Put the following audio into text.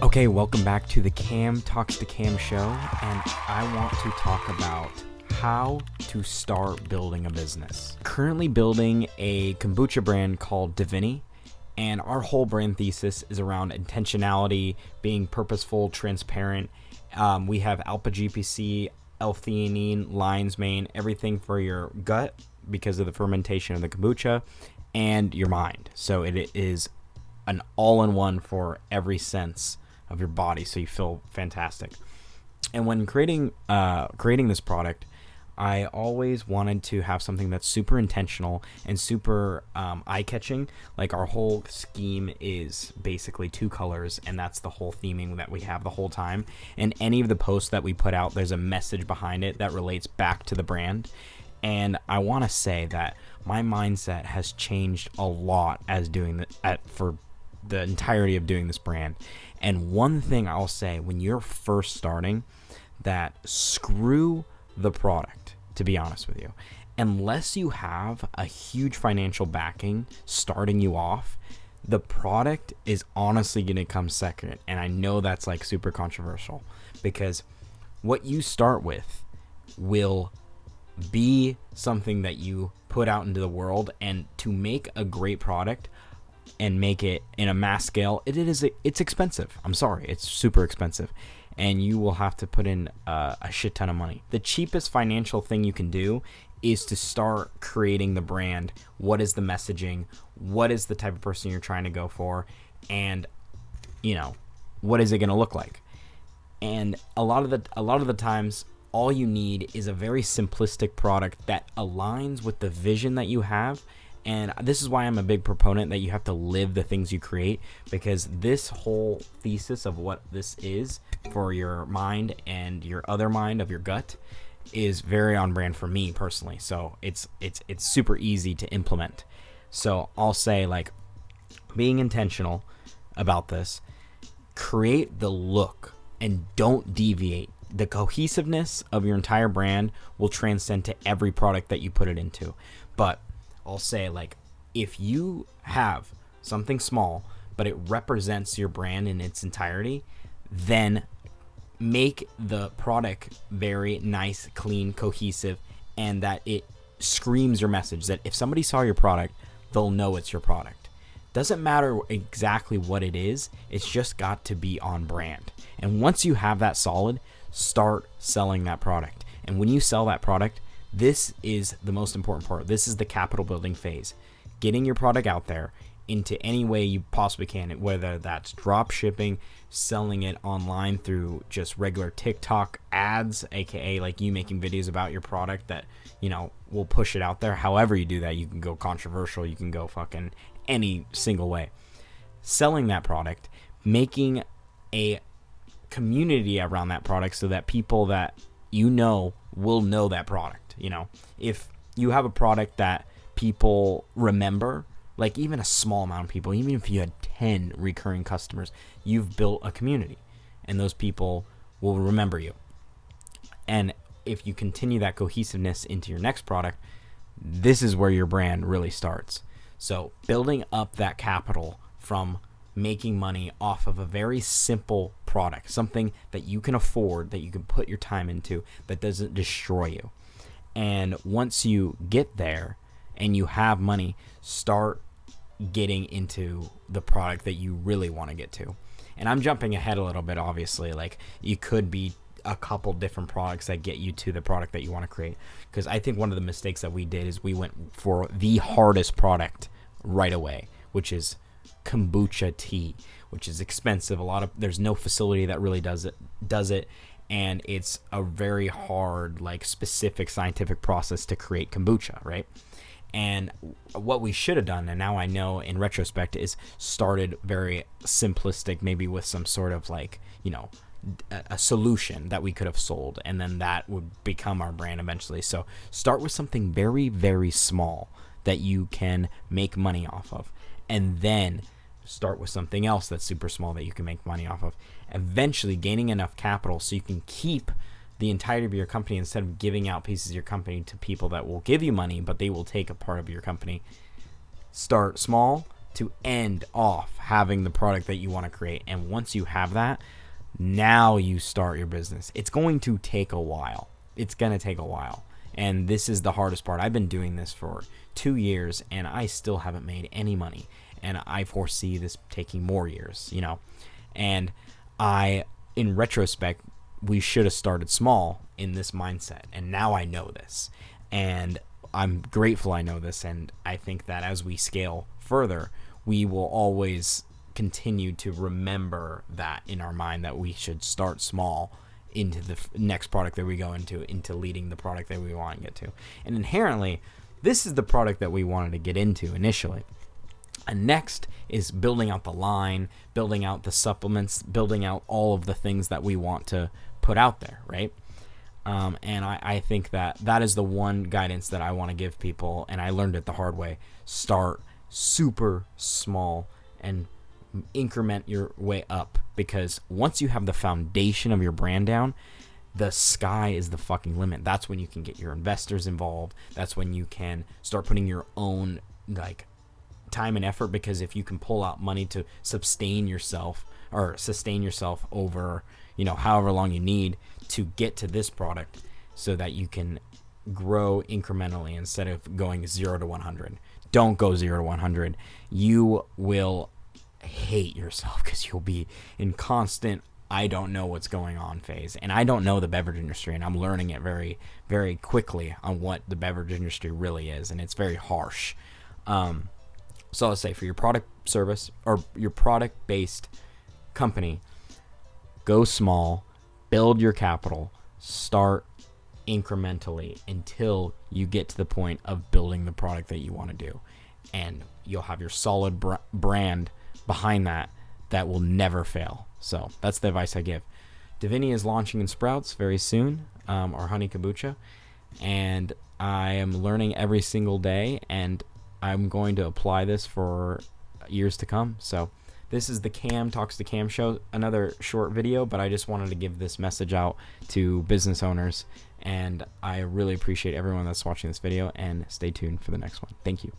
Okay, welcome back to the Cam Talks to Cam show, and I want to talk about how to start building a business. Currently building a kombucha brand called Divini, and our whole brand thesis is around intentionality, being purposeful, transparent. We have alpha GPC, L-theanine, lion's mane, everything for your gut because of the fermentation of the kombucha, and your mind. So it is an all-in-one for every sense of your body, so you feel fantastic. And when creating this product, I always wanted to have something that's super intentional and super eye-catching. Like, our whole scheme is basically 2 colors, and that's the whole theming that we have the whole time. And any of the posts that we put out, there's a message behind it that relates back to the brand. And I want to say that my mindset has changed a lot as doing for the entirety of doing this brand. And one thing I'll say, when you're first starting, that screw the product, to be honest with you. Unless you have a huge financial backing starting you off, the product is honestly going to come second. And I know that's like super controversial, because what you start with will be something that you put out into the world. And to make a great product and make it in a mass scale, it's expensive. I'm sorry, it's super expensive, and you will have to put in a shit ton of money. The cheapest financial thing you can do is to start creating the brand. What is the messaging? What is the type of person you're trying to go for? And what is it going to look like? And a lot of the times, all you need is a very simplistic product that aligns with the vision that you have. And this is why I'm a big proponent that you have to live the things you create, because this whole thesis of what this is for your mind and your other mind of your gut is very on brand for me personally. So it's super easy to implement. So I'll say, like, being intentional about this, create the look and don't deviate. The cohesiveness of your entire brand will transcend to every product that you put it into. But I'll say, like, if you have something small, but it represents your brand in its entirety, then make the product very nice, clean, cohesive, and that it screams your message. That if somebody saw your product, they'll know it's your product. Doesn't matter exactly what it is, it's just got to be on brand. And once you have that solid, start selling that product. And when you sell that product, this is the most important part. This is the capital building phase. Getting your product out there into any way you possibly can, whether that's drop shipping, selling it online through just regular TikTok ads, aka like you making videos about your product that, will push it out there. However you do that, you can go controversial, you can go fucking any single way. Selling that product, making a community around that product so that people that will know that product. If you have a product that people remember, like even a small amount of people, even if you had 10 recurring customers, you've built a community, and those people will remember you. And if you continue that cohesiveness into your next product, this is where your brand really starts. So building up that capital from making money off of a very simple product, something that you can afford, that you can put your time into, that doesn't destroy you. And once you get there and you have money, start getting into the product that you really want to get to. And I'm jumping ahead a little bit, obviously. Like, you could be a couple different products that get you to the product that you want to create. Because I think one of the mistakes that we did is we went for the hardest product right away, which is kombucha tea, which is expensive. There's no facility that really does it. And it's a very hard, like, specific scientific process to create kombucha, right? And what we should have done, and now I know in retrospect, is started very simplistic, maybe with some sort of, like, a solution that we could have sold, and then that would become our brand eventually. So start with something very, very small that you can make money off of, and then start with something else that's super small that you can make money off of, eventually gaining enough capital so you can keep the entirety of your company instead of giving out pieces of your company to people that will give you money, but they will take a part of your company. Start small, to end off having the product that you want to create. And once you have that, now you start your business. It's going to take a while. It's going to take a while. And this is the hardest part. I've been doing this for 2 years and I still haven't made any money. And I foresee this taking more years, you know. And in retrospect, we should have started small in this mindset. And now I know this. And I'm grateful I know this. And I think that as we scale further, we will always continue to remember that in our mind, that we should start small into the next product that we go into leading the product that we want to get to. And inherently, this is the product that we wanted to get into initially. And next is building out the line, building out the supplements, building out all of the things that we want to put out there, right? And I think that is the one guidance that I want to give people, and I learned it the hard way. Start super small and increment your way up, because once you have the foundation of your brand down, the sky is the fucking limit. That's when you can get your investors involved. That's when you can start putting your own like time and effort, because if you can pull out money to sustain yourself over, you know, however long you need to get to this product, so that you can grow incrementally instead of going 0 to 100. Don't go 0 to 100. You will hate yourself because you'll be in constant I don't know what's going on phase. And I don't know the beverage industry, and I'm learning it very, very quickly on what the beverage industry really is, and it's very harsh. So let's say for your product service or your product-based company, go small, build your capital, start incrementally until you get to the point of building the product that you want to do. And you'll have your solid brand behind that will never fail. So that's the advice I give. Divini is launching in Sprouts very soon, our honey kombucha, and I am learning every single day, and I'm going to apply this for years to come. So this is the Cam Talks to Cam show, another short video, but I just wanted to give this message out to business owners, and I really appreciate everyone that's watching this video, and stay tuned for the next one. Thank you.